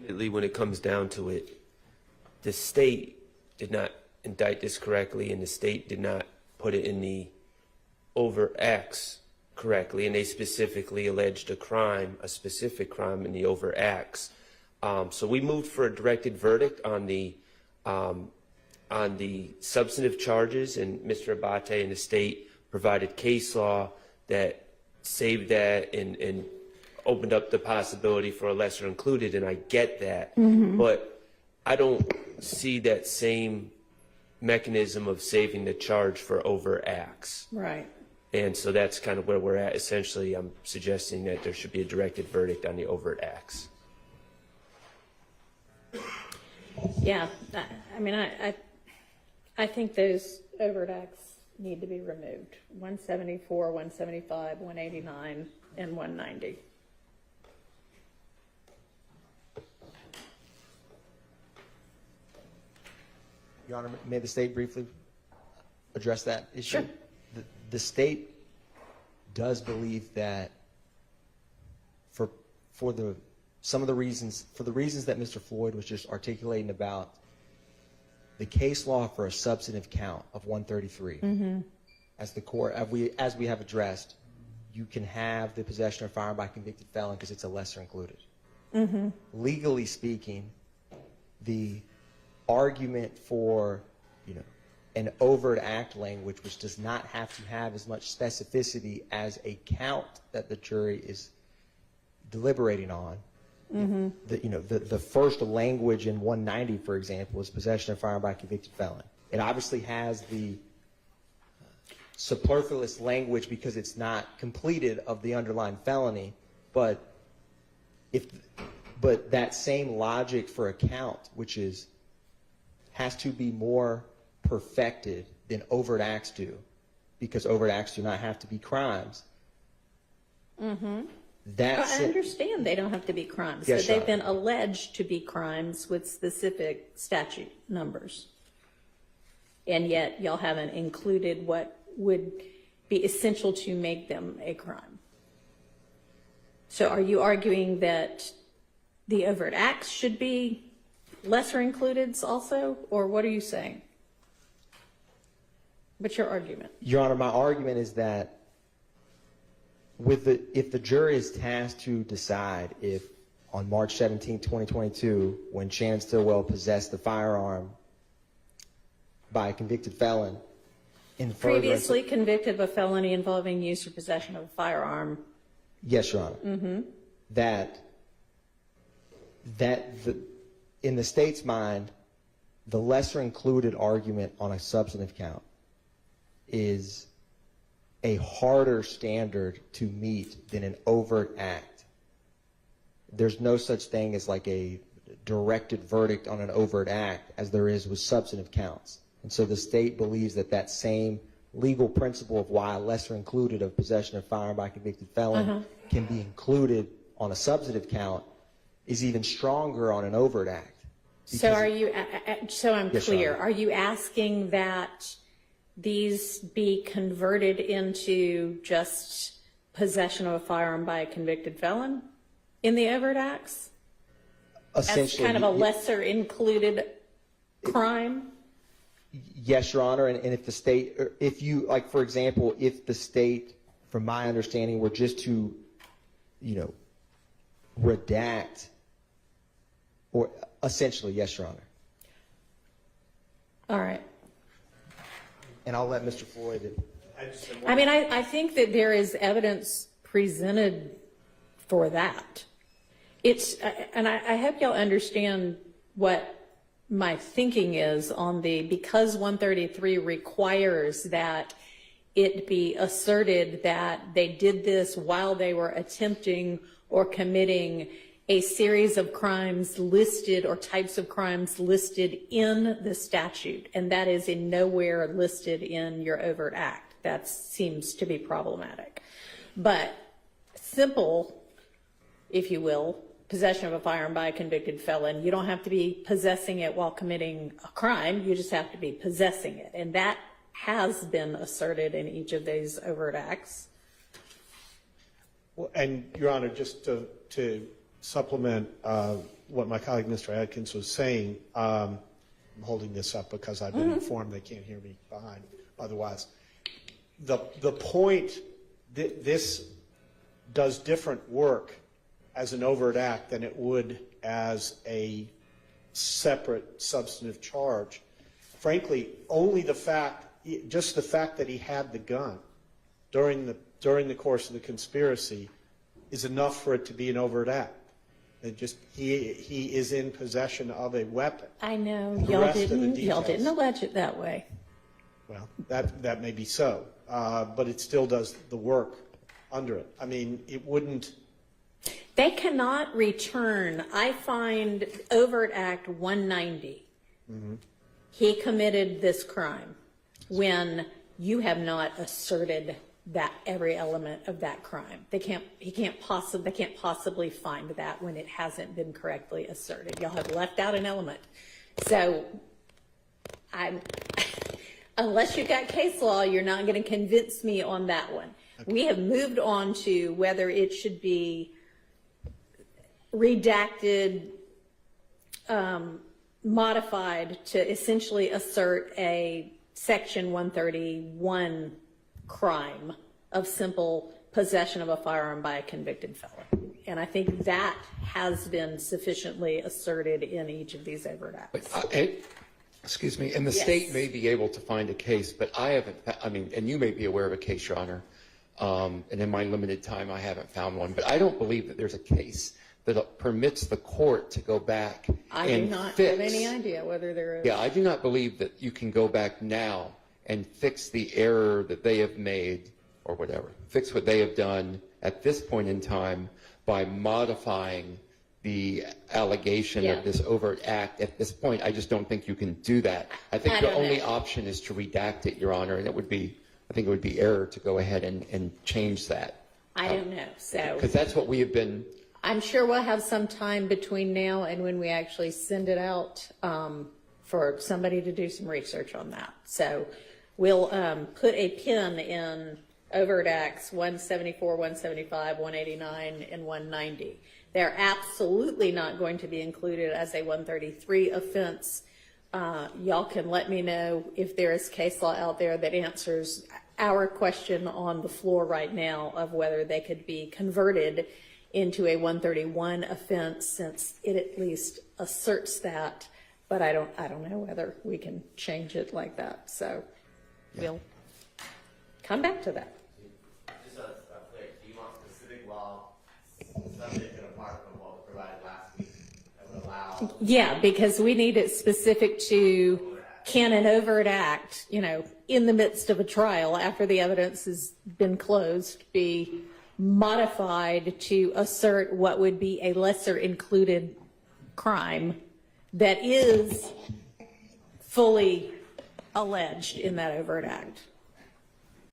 ultimately, when it comes down to it, the state did not indict this correctly, and the state did not put it in the overt acts correctly, and they specifically alleged a crime, a specific crime in the overt acts. So we moved for a directed verdict on the substantive charges, and Mr. Abate and the state provided case law that saved that and opened up the possibility for a lesser included, and I get that. But I don't see that same mechanism of saving the charge for overt acts. Right. And so that's kind of where we're at. Essentially, I'm suggesting that there should be a directed verdict on the overt acts. Yeah, I mean, I think those overt acts need to be removed. 174, 175, 189, and 190. Your Honor, may the state briefly address that issue? Sure. The state does believe that for some of the reasons that Mr. Floyd was just articulating about the case law for a substantive count of 133, as the court, as we have addressed, you can have the possession of a firearm by a convicted felon because it's a lesser included. Legally speaking, the argument for, an overt act language, which does not have to have as much specificity as a count that the jury is deliberating on. The first language in 190, for example, is possession of a firearm by a convicted felon. It obviously has the superfluous language because it's not completed of the underlying felony, but that same logic for a count, which has to be more perfected than overt acts do, because overt acts do not have to be crimes. I understand they don't have to be crimes, Yes, but they've Your been alleged to be crimes with specific statute numbers. And yet y'all haven't included what would be essential to make them a crime. So are you arguing that the overt acts should be lesser includeds also, or what are you saying? What's your argument? Your Honor, my argument is that if the jury is tasked to decide if on March 17, 2022, when Shannon Stillwell possessed the firearm by a convicted felon in furtherance, Previously convicted of a felony involving use or possession of a firearm. Yes, Your Honor. That in the state's mind, the lesser included argument on a substantive count is a harder standard to meet than an overt act. There's no such thing as like a directed verdict on an overt act as there is with substantive counts. And so the state believes that same legal principle of why a lesser included of possession of firearm by a convicted felon can be included on a substantive count is even stronger on an overt act. So are you, so I'm Yes, clear, Your Honor. are you asking that these be converted into just possession of a firearm by a convicted felon in the overt acts? As kind of a lesser included crime? Yes, Your Honor, and if the state, if you, like, for example, if the state, from my understanding, were just to, redact, or essentially, yes, Your Honor. All right. And I'll let Mr. Floyd. I mean, I think that there is evidence presented for that. It's, and I hope y'all understand what my thinking is on because 133 requires that it be asserted that they did this while they were attempting or committing a series of crimes listed or types of crimes listed in the statute, and that is in nowhere listed in your overt act. That seems to be problematic. But simple, if you will, possession of a firearm by a convicted felon, you don't have to be possessing it while committing a crime, you just have to be possessing it. And that has been asserted in each of these overt acts. Well, and Your Honor, just to supplement what my colleague Mr. Adkins was saying. I'm holding this up because I've been informed they can't hear me behind otherwise. The point that this does different work as an overt act than it would as a separate substantive charge. Frankly, only just the fact that he had the gun during the course of the conspiracy is enough for it to be an overt act. It just he is in possession of a weapon. I know The y'all rest of the didn't details. allege it that way. Well, that may be so, but it still does the work under it. I mean, it wouldn't. They cannot return. I find Overt Act 190. He committed this crime when you have not asserted that every element of that crime. They can't possibly find that when it hasn't been correctly asserted. Y'all have left out an element. So unless you've got case law, you're not going to convince me on that one. Okay. We have moved on to whether it should be redacted, modified to essentially assert a Section 131 crime of simple possession of a firearm by a convicted felon. And I think that has been sufficiently asserted in each of these overt acts. Excuse me, and the Yes. state may be able to find a case, but I haven't, and you may be aware of a case, Your Honor, and in my limited time I haven't found one, but I don't believe that there's a case that permits the court to go back I do and not fix. have any idea whether there is. Yeah, I do not believe that you can go back now and fix the error that they have made, or whatever, fix what they have done at this point in time by modifying the allegation Yeah. of this overt act. At this point, I just don't think you can do that. I think I the don't only know. option is to redact it, Your Honor, and I think it would be error to go ahead and change that. I don't know. So Because that's what we have been. I'm sure we'll have some time between now and when we actually send it out for somebody to do some research on that. So we'll put a pin in overt acts 174, 175, 189, and 190. They're absolutely not going to be included as a 133 offense. Y'all can let me know if there is case law out there that answers our question on the floor right now of whether they could be converted into a 131 offense, since it at least asserts that, but I don't know whether we can change it like that. So we'll come back to that. Just so it's clear, do you want specific law, subject and apart from what was provided last week, that would allow? Yeah, because we need it specific to, can an overt act, in the midst of a trial after the evidence has been closed, be modified to assert what would be a lesser included crime that is fully alleged in that overt act.